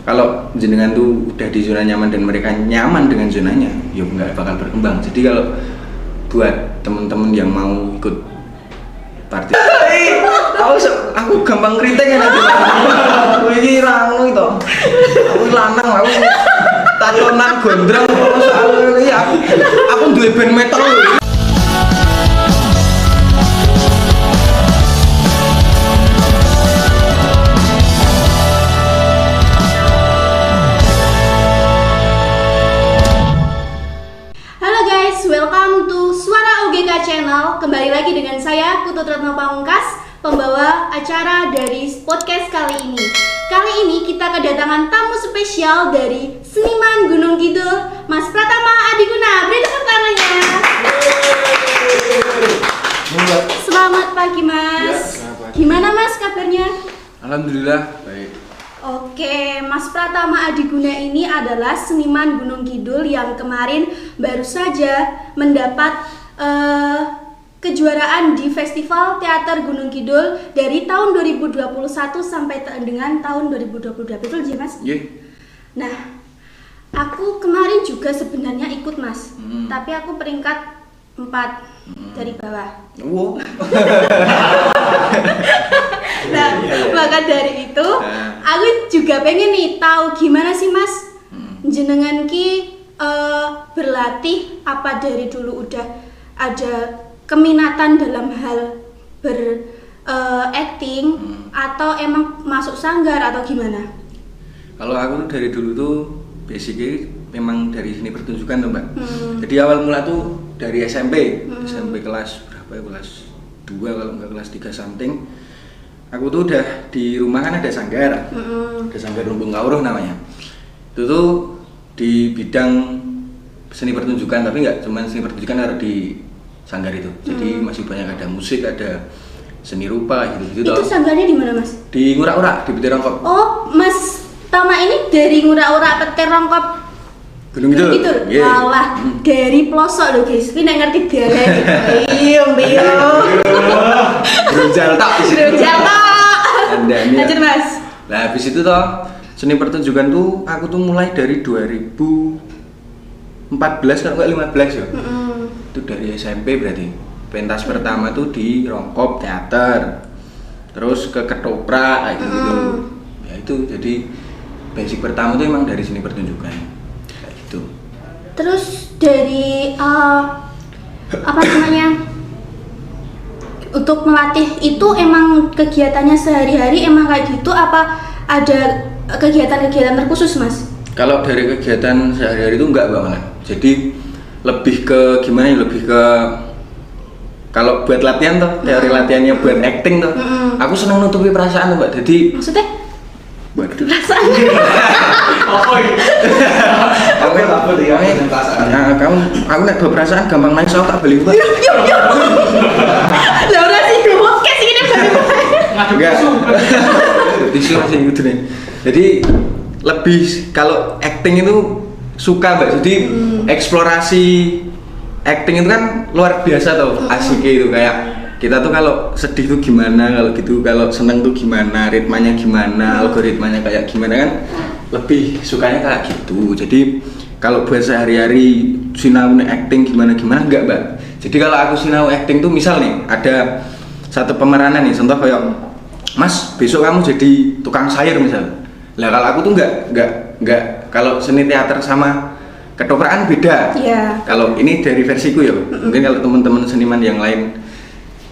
kalau jenengan tuh udah di zona nyaman dan mereka nyaman dengan zonanya, ya nggak bakal berkembang. Jadi kalau buat temen-temen yang mau ikut party, aku gampang kritik ya nanti. Aku ini rangu itu, aku lanang, aku tatonan gondrong, soalnya aku duwe band metal. Channel, kembali lagi dengan saya Putut Retno Pamungkas, pembawa acara dari podcast kali ini. Kali ini kita kedatangan tamu spesial dari seniman Gunung Kidul, Mas Pratama Adiguna. Beri tepuk tangannya. Selamat pagi Mas. Gimana Mas kabarnya? Alhamdulillah baik. Oke, Mas Pratama Adiguna ini adalah seniman Gunung Kidul yang kemarin baru saja mendapat kejuaraan di Festival Teater Gunung Kidul dari tahun 2021 sampai dengan tahun 2022. Betul ya Mas? Iya. Nah, aku kemarin juga sebenarnya ikut Mas, tapi aku peringkat 4 dari bawah. Wow. Nah, maka dari itu aku juga pengen nih tahu gimana sih Mas jenengan ki berlatih, apa dari dulu udah ada keminatan dalam hal acting atau emang masuk sanggar atau gimana? Kalau aku dari dulu tuh basically memang dari seni pertunjukan tuh Mbak. Jadi awal mula tuh dari SMP, SMP kelas berapa ya, kelas 2 kalau nggak kelas 3 something. Aku tuh udah di rumah kan ada sanggar, ada sanggar Lumbung Kawruh namanya. Itu tuh di bidang seni pertunjukan, tapi nggak cuma seni pertunjukan, ada di sanggar itu. Jadi masih banyak, ada musik, ada seni rupa gitu-gitu. Itu sanggarnya di mana Mas? Di Ngura-Ura, di Petir Rongkop. Oh, Mas Tama ini dari Ngura-Ura Petir Rongkop Gunung Kidul. Yeah. Malah dari pelosok loh guys. Ini nggak ngerti dialek. Iyo. Brunjal tok. Lanjut Mas. Nah, habis itu toh seni pertunjukan tuh aku tuh mulai dari 2014 kalau nggak 15 ya. Itu dari SMP berarti. Pentas pertama tuh di Rongkop Teater. Terus ke Ketoprak kayak gitu. Ya itu jadi basic pertama tuh emang dari seni pertunjukan. Kayak gitu. Terus dari apa namanya? Untuk melatih itu emang kegiatannya sehari-hari emang kayak gitu, apa ada kegiatan-kegiatan terkhusus Mas? Kalau dari kegiatan sehari-hari itu enggak banget. Jadi lebih ke gimana ya, lebih ke kalau buat latihan tuh, teori latihannya buat acting tuh. Aku seneng nutupi perasaan tuh Mbak. Jadi maksudnya? Buat perasaan. Apa ini? Kamu apa dia? Aku nek perasaan gampang nangis, aku tak beli Mbak. Lah ora sih podcast ini Enggak. Tisu masih gitu nih. Jadi lebih kalau acting itu suka Mbak. Jadi eksplorasi acting itu kan luar biasa tuh, asiknya itu kayak kita tuh kalau sedih tuh gimana, kalau gitu kalau seneng tuh gimana, ritmanya gimana, algoritmanya kayak gimana kan, lebih sukanya kayak gitu. Jadi kalau buat sehari-hari sinau acting gimana enggak Mbak. Jadi kalau aku sinau acting tuh misal nih ada satu pemeranan nih, contoh kayak Mas besok kamu jadi tukang sayur misal. Lah kalau aku tuh enggak kalau seni teater sama ketoprakan beda. Iya. Kalau ini dari versiku ya. Mungkin kalau teman-teman seniman yang lain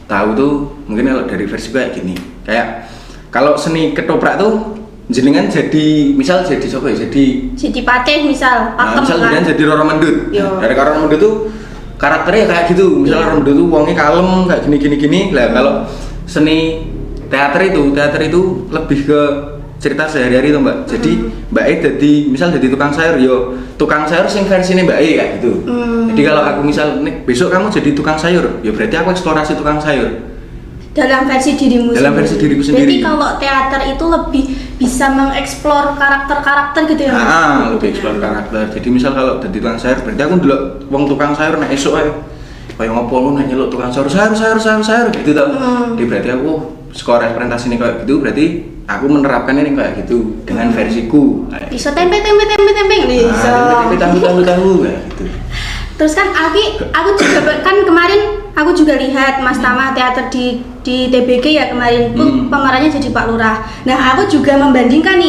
tahu tuh, mungkin kalau dari versiku kayak gini. Kayak kalau seni ketoprak tuh jenengan jadi misal jadi siapa ya? Jadi patih misal, pakem misal kan. jenengan jadi Roro Mendut. Dari Roro Mendut tuh karakternya kayak gitu. Misal Roro Mendut tuh wongnya kalem kayak gini. Lah kalau seni teater itu lebih ke cerita sehari-hari tuh Mbak. Jadi Mbak E jadi misal jadi tukang sayur, yo tukang sayur sing versine Mbak E kayak gitu. Jadi kalau aku misal nih besok kamu jadi tukang sayur, ya berarti aku eksplorasi tukang sayur. Dalam versi dirimu sendiri. Dalam versi diriku sendiri. Berarti kalau teater itu lebih bisa mengeksplor karakter-karakter gitu ya Mas? Lebih eksplor karakter. Jadi misal kalau jadi tukang sayur, berarti aku ndelok wong tukang sayur nek esuk ae. Kayak ngopo lu nek nyeluk tukang sayur gitu tau. Jadi berarti aku skor representasi ini kayak gitu berarti aku menerapkan ini kayak gitu dengan versiku. Bisa tempe nih. Tempe tahu kayak gitu. Terus kan aku juga kan kemarin aku juga lihat Mas Tama teater di TBG ya kemarin pun pemerannya jadi Pak Lurah. Nah aku juga membandingkan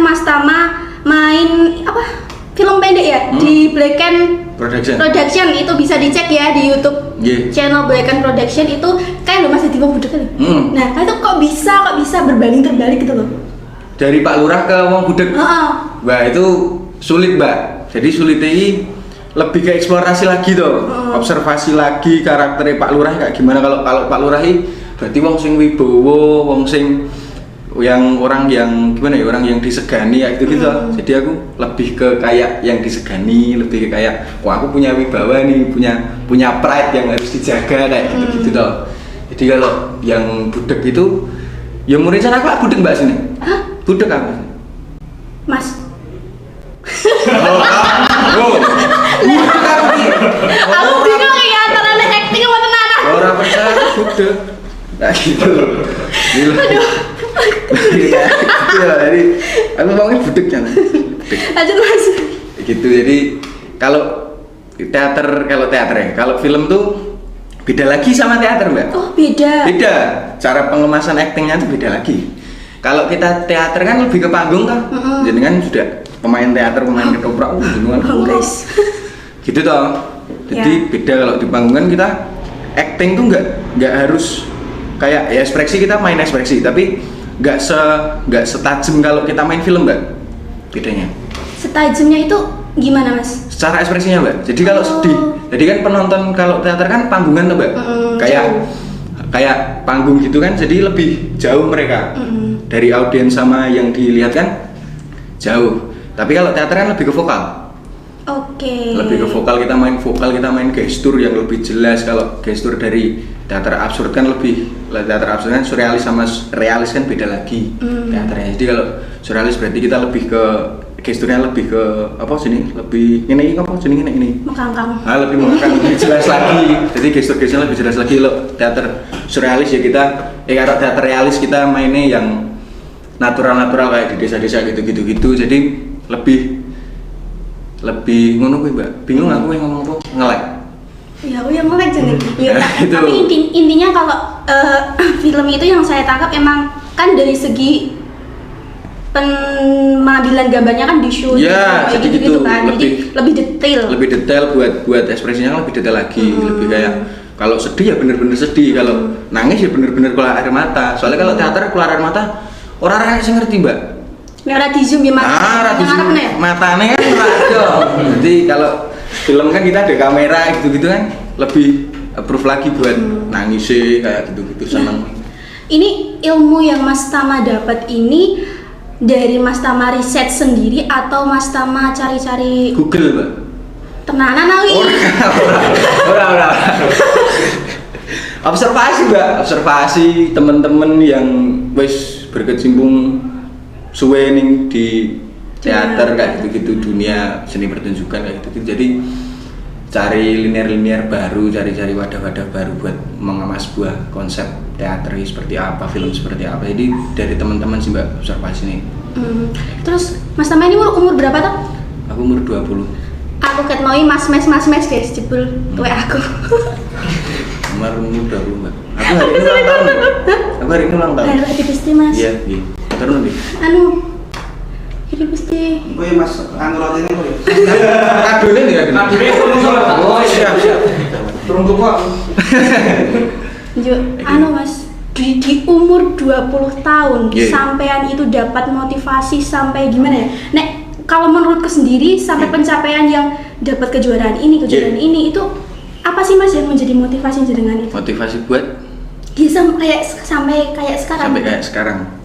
Mas Tama main film pendek ya di Black and Production itu bisa dicek ya di YouTube channel Black and Production itu kayak lo masih di Wong Budeg kali. Nah itu kok bisa berbanding terbalik gitu loh. Dari Pak Lurah ke Wong Budeg. Wah itu sulit Mbak. Jadi sulitnya ini lebih ke eksplorasi lagi tuh, observasi lagi karakternya Pak Lurah kayak gimana. Kalau Pak Lurah ini berarti wong sing wibowo, wong sing yang orang yang gimana ya, orang yang disegani ya gitu. Jadi aku lebih ke kayak yang disegani, lebih ke kayak wah aku punya wibawa nih, punya pride yang harus dijaga kayak gitu toh. Jadi kalau yang budeg itu ya murid sana aku budeg Mbak sini. Hah? Budeg apa? Mas. Aku bingung ya antara acting sama tenanan. Orang percaya budeg. Nah gitu. Aduh. Iya, jadi aku ngomongin budeg kan. Lanjut Mas. Gitu. Jadi kalau teater ya, kalau film tuh beda lagi sama teater Mbak. Oh beda. Beda. Cara pengemasan aktingnya tuh beda lagi. Kalau kita teater kan lebih ke panggung kan. Jadi kan sudah pemain teater, pemain ketoprak, jenengan. Guys. Gitu toh. Jadi beda kalau di panggung kan kita acting tuh nggak harus kayak ya ekspresi, kita main ekspresi tapi nggak setajam kalau kita main film Mbak. Bedanya. Setajamnya itu gimana Mas? Secara ekspresinya Mbak. Jadi kalau sedih, jadi kan penonton kalau teater kan panggungan tuh Mbak. Kayak panggung gitu kan, jadi lebih jauh mereka dari audiens sama yang dilihat kan jauh. Tapi kalau teater kan lebih ke vokal. Oke. Lebih ke vokal, kita main gestur yang lebih jelas. Kalau gestur dari teater absurd kan surrealis sama realis kan beda lagi teaternya. Jadi kalau surrealis berarti kita lebih ke gesturnya lebih ke lebih ini Mengkangkang. lebih mengangkat, lebih jelas lagi. Jadi gesturnya lebih jelas lagi. Lo teater surrealis ya kita kalau teater realis kita mainnya yang natural kayak di desa-desa gitu. Jadi lebih ngono kuwi Mbak. Bingung aku yang ngomong apa? Nge-lag. Ya aku yang nge-lag jadi. Gitu. Tapi intinya kalau film itu yang saya tangkap emang kan dari segi pengambilan gambarnya kan di shoot jadi gitu kan. Jadi lebih detail. Buat ekspresinya kan lebih detail lagi. Lebih kayak kalau sedih ya bener-bener sedih, kalau nangis ya bener-bener keluar air mata. Soalnya kalau teater keluar air mata orang sih ngerti Mbak. Nggak di zoom ya matanya kan ada. Jadi kalau film kan kita ada kamera gitu kan lebih approve lagi buat nangis sih kayak gitu seneng. Ini ilmu yang Mas Tama dapat ini dari Mas Tama riset sendiri atau Mas Tama cari-cari Google Mbak? Tenanan awi. Ora. Observasi teman-teman yang wis berkecimpung suwe ning di teater kayak gitu dunia seni pertunjukan kayak gitu. Jadi cari linear baru, cari wadah-wadah baru buat mengemas sebuah konsep teater seperti apa, film seperti apa. Jadi dari teman-teman sih Mbak observasi nih. Terus Mas Tama ini umur berapa tuh? Aku umur 20. Aku ket mau mas mes guys, jebul tuwe aku. Umur 20 Mbak. Aku hari ini ulang tahun. Happy birthday Mas. Iya. Terus nih. Happy birthday. Gue mas roti ini gue. Kadone nih ya. Oh siap. Turun tuh Pak. Mas, di umur 20 tahun sampean itu dapat motivasi sampai gimana ya? Nek kalau menurutku sendiri sampai pencapaian yang dapat kejuaraan ini itu apa sih Mas yang menjadi motivasi jenengan itu? Motivasi buat sampai kayak sekarang.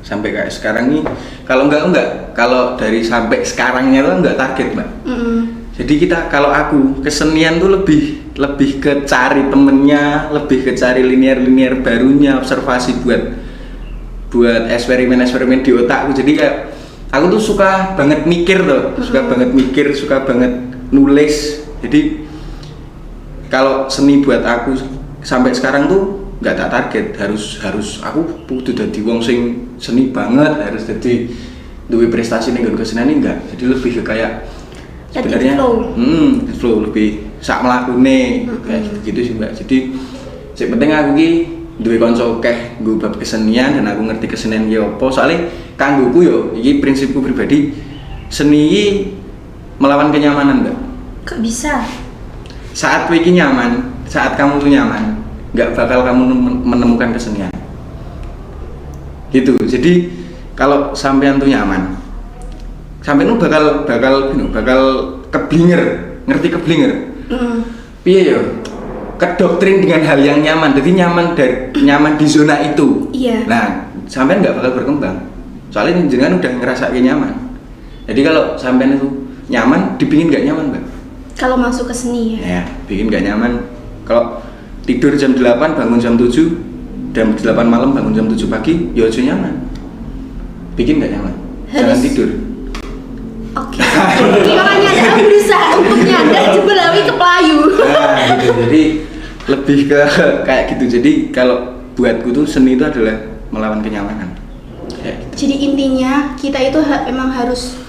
Sampai kayak sekarang nih. Kalau enggak. Kalau dari sampai sekarangnya itu enggak target, Mbak. Jadi kalau aku kesenian tuh lebih ke cari temennya, lebih ke cari linear barunya, observasi buat eksperimen di otakku. Jadi kayak aku tuh suka banget mikir suka banget nulis. Jadi kalau seni buat aku sampai sekarang tuh nggak tak target harus aku kudu dadi wong sing seni banget, harus dadi duwe prestasi ning nggon kesenian ini enggak. Jadi lebih ke kayak sebenarnya flow lebih sak mlakune kayak gitu sih Mbak. Jadi sing penting aku ki duwe kanca akeh nggo bab kesenian dan aku ngerti kesenian ki apa. Soale kanggoku yo iki prinsipku pribadi, seni iki melawan kenyamanan, Mbak. Kok bisa? Saat kowe iki nyaman, saat kamu tuh nyaman, nggak bakal kamu menemukan kesenian. Gitu. Jadi kalau sampean tuh nyaman, sampean tuh bakal keblinger, ngerti keblinger. Piye yo? Kedoktrin dengan hal yang nyaman. Jadi nyaman di zona itu. Iya. Nah, sampean nggak bakal berkembang. Soalnya jenengan udah ngerasain nyaman. Jadi kalau sampean itu nyaman, dipingin nggak nyaman, Mbak? Kalau masuk ke seni ya. Ya, bikin nggak nyaman. Kalau tidur jam 8 bangun jam 7, jam 8 malam bangun jam 7 pagi, ya aja nyaman. Bikin nggak nyaman. Jangan tidur. Oke. Makanya ada berusaha untuk nyadar jebelawi ke pelayu. Nah, gitu. Jadi lebih ke kayak gitu. Jadi kalau buatku tuh seni itu adalah melawan kenyamanan. Kayak gitu. Jadi intinya kita itu memang harus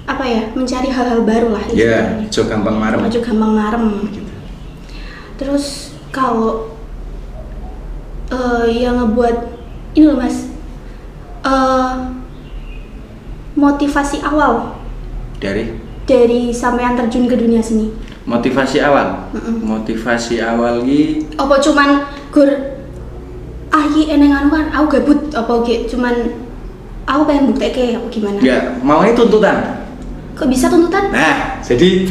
apa ya, mencari hal-hal baru lah. Ya, ojo gampang marem. Ojo gampang marem. Gitu. Terus kalau yang ngebuat ini loh Mas, motivasi awal dari sampean terjun ke dunia seni. Motivasi awal. Motivasi awal ki Apa cuman gur iki eneng anu kan aku gabut apa ki cuman aku pengen bukteke apa gimana? ya maunya tuntutan. Kok bisa tuntutan? Nah, jadi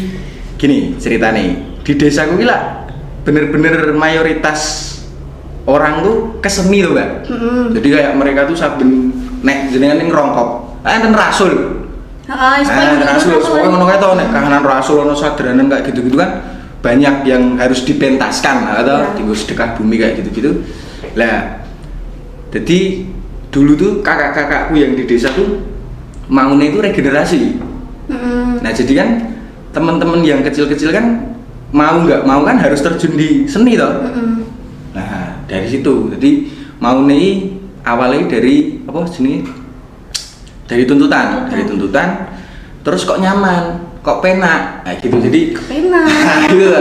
gini ceritanya di desaku ki lah bener-bener mayoritas orang tuh keseni loh Mbak. Jadi kayak mereka tuh saben nek jenengan ning rongkok enten rasul. Heeh, rasul pokoknya ngono kae to nek kahanan rasul ono sadranan kayak gitu-gitu kan banyak yang harus dipentaskan atau dienggo sedekah bumi kayak gitu-gitu. Lah jadi dulu tuh kakak-kakakku yang di desa tuh maunya itu regenerasi. Nah jadi kan teman-teman yang kecil-kecil kan mau nggak mau kan harus terjun di seni toh. Nah dari situ jadi maunya awalnya dari apa jenis dari tuntutan terus kok nyaman kok penak gitu jadi penak gitu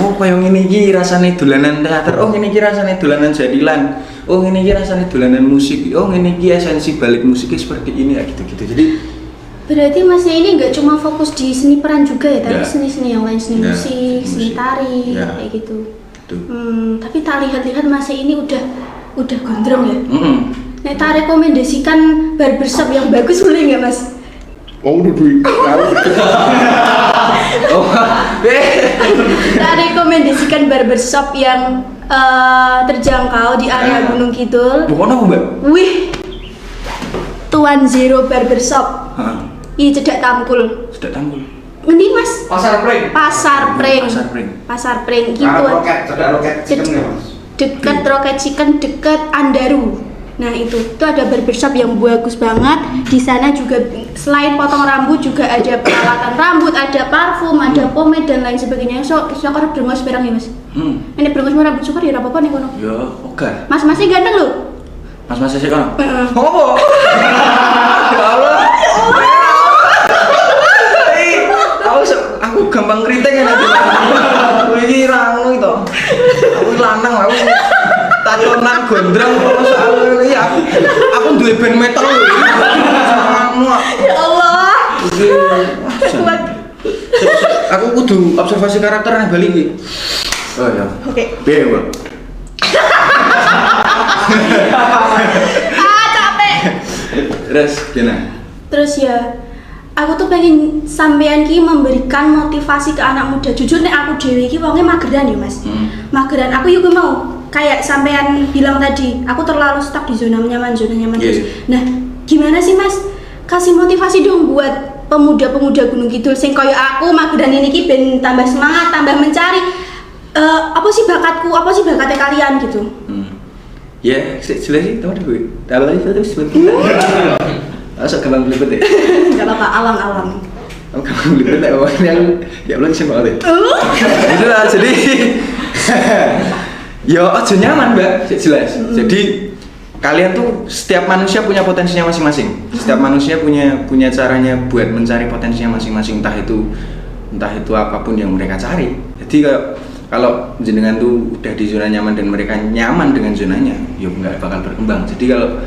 oh koyo ngene iki rasane dolanan teater oh ngene iki rasane dolanan jadilan oh ngene iki rasane dolanan musik oh ngene iki esensi balik musiknya seperti ini gitu jadi berarti Masnya ini nggak cuma fokus di seni peran juga ya tapi seni-seni yang lain seni Ya, musik seni tari Ya. kayak gitu. Tapi tak lihat-lihat Masnya ini udah gondrong ya. Nek tak rekomendasikan barbershop yang bagus boleh nggak Mas? Oh udah duit oh Tak rekomendasikan barbershop yang terjangkau di area Gunung Kidul. bukan apa Mbak? Wih, Tuan Zero Barbershop. Ih cedak Tangkul. Sudah tanggul Ngendi Mas? Pasar Pring. Pasar Pring gitu. Cedak roket chicken ya Mas. Dekat Rocket Chicken, dekat Andaru. Nah itu ada barbershop yang bagus banget. Di sana juga selain potong rambut juga ada peralatan rambut, ada parfum, ada pomade dan lain sebagainya. So arep brengos pirang ya Mas? Ini brengos rambut syukur ya apa-apa nih kono. Ya, oke. Mas-masnya ganteng lho. Mas sih kono. Heeh. Apa? Ya Allah. Aku gampang kritik kan nanti. Aku ini rano itu. Aku lanang aku taconan gondrong soal ini aku duwe band metal lho. Ya Allah. Kuat. Aku kudu observasi karakter nang Bali iki. Oh ya. Oke. Piye, Mbak? Capek. Terus ya aku tuh pengen sampean ki memberikan motivasi ke anak muda. Jujur nek aku dhewe iki wonge mageran ya Mas. Mageran aku juga mau kayak sampean bilang tadi, aku terlalu stuck di zona nyaman terus. Nah, gimana sih Mas? Kasih motivasi dong buat pemuda-pemuda Gunung Kidul sing koyo aku mageran ini ki ben tambah semangat, tambah mencari apa sih bakatku, apa sih bakatnya kalian gitu. Ya, jelas sih, tahu deh gue. Tahu lagi terus sebentar. Asal gampang belibet ya. Enggak apa-apa, alam-alam. Aku gampang belibet ya, awalnya yang ya belum sih banget. Itulah jadi Ya aja nyaman mbak, jelas. Jadi kalian tuh setiap manusia punya potensinya masing-masing. Setiap manusia punya caranya buat mencari potensinya masing-masing, entah itu apapun yang mereka cari. Jadi kalau jenengan tuh udah di zona nyaman dan mereka nyaman dengan zonanya, ya nggak bakal berkembang. Jadi kalau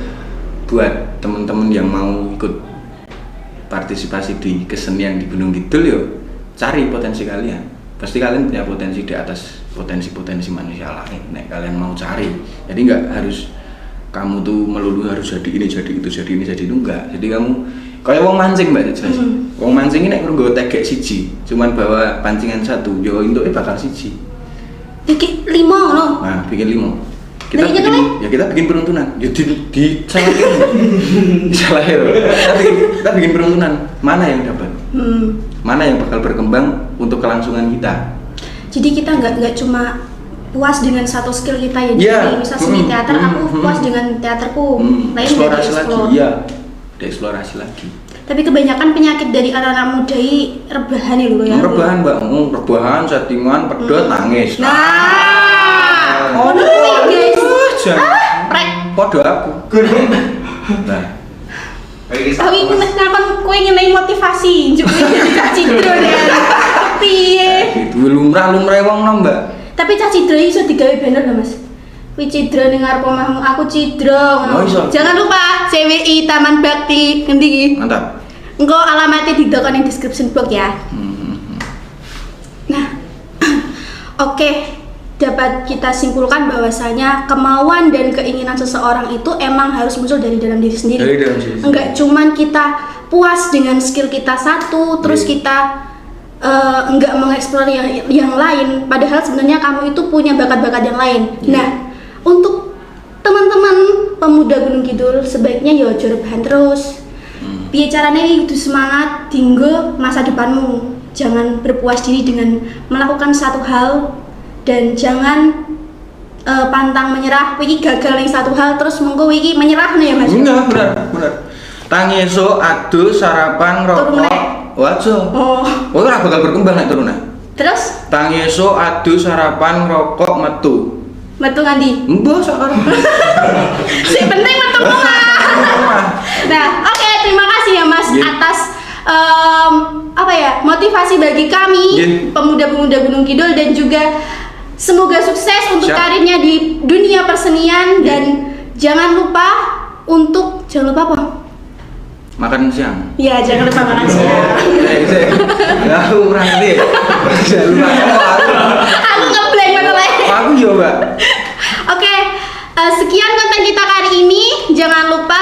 buat teman-teman yang mau ikut partisipasi di kesenian di Gunung Kidul, yo cari potensi kalian. Pasti kalian punya potensi di atas potensi manusia lain. Nek kalian mau cari, jadi nggak harus kamu tuh melulu harus jadi ini, jadi itu, jadi ini, jadi itu, enggak. Jadi kamu kayak wong mancing mbak, jelas. Wong mancing ini nek nggo tegek siji, cuman bawa pancingan satu, yo entuke bakal siji. Bikin 5 no. Nah, bikin 5. Nah, Kita bikin peruntunan. Ya di salahin. Kita bikin peruntunan. Mana yang dapat? Mana yang bakal berkembang untuk kelangsungan kita? Jadi kita nggak cuma puas dengan satu skill kita ya. Yeah. Jadi misal seni teater, aku puas dengan teaterku. Lain Eksplorasi lagi. explore. Iya. Dieksplorasi lagi. Tapi kebanyakan penyakit dari anak-anak muda ini rebahan ya lho ya. Rebahan mbak, rebahan, settingan, pedot, nangis. Nah, Oh, nih guys. Prek. Podo aku. Nah. Aku ini ngakon kowe ngenai motivasi, njuk kowe jadi Cak Cidro ya. Piye? Itu lumrah wong no mbak. Tapi Cak Cidro iso digawe banner lho Mas. Kuwi Cidro ning ngarep omahmu, aku Cidro. Oh, iso. Jangan lupa CWI Taman Bakti ngendi iki? Mantap. Engko alamatnya didokon ning description box ya. Nah, oke. Dapat kita simpulkan bahwasanya kemauan dan keinginan seseorang itu emang harus muncul dari dalam diri sendiri. Dari dalam diri sendiri. Enggak cuman kita puas dengan skill kita satu, terus kita enggak mengeksplor yang lain. Padahal sebenarnya kamu itu punya bakat-bakat yang lain. Nah, untuk teman-teman pemuda Gunung Kidul sebaiknya ya ojo rebahan terus. Piye caranya itu semangat dinggo masa depanmu. Jangan berpuas diri dengan melakukan satu hal. Dan jangan pantang menyerah. Wiki gagal ning satu hal terus monggo wiki menyerah nih ya Mas. Enggak, benar. Tangi esuk adu sarapan Turun rokok. nek. Wajo. Oh. Ora bakal berkembang nek turun. Terus Tangi esuk adu sarapan rokok metu. metu nganti. Mbok sakarep. Si penting metu omah. Nah, oke, terima kasih ya Mas Yeah. atas motivasi bagi kami pemuda-pemuda Gunung Kidul dan juga semoga sukses untuk karirnya di dunia persenian dan jangan lupa apa? Makan siang. Ya, jangan lupa makan siang. Aku kurang ini. Jangan lupa. Aku ngeblank banget. Aku yo, Mbak. Oke, sekian konten kita kali ini. Jangan lupa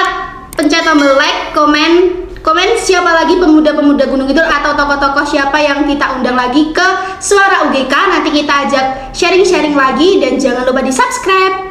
pencet tombol like, komen siapa lagi pemuda-pemuda Gunung Kidul atau tokoh-tokoh siapa yang kita undang lagi ke Suara UGK. Nanti kita ajak sharing-sharing lagi dan jangan lupa di subscribe.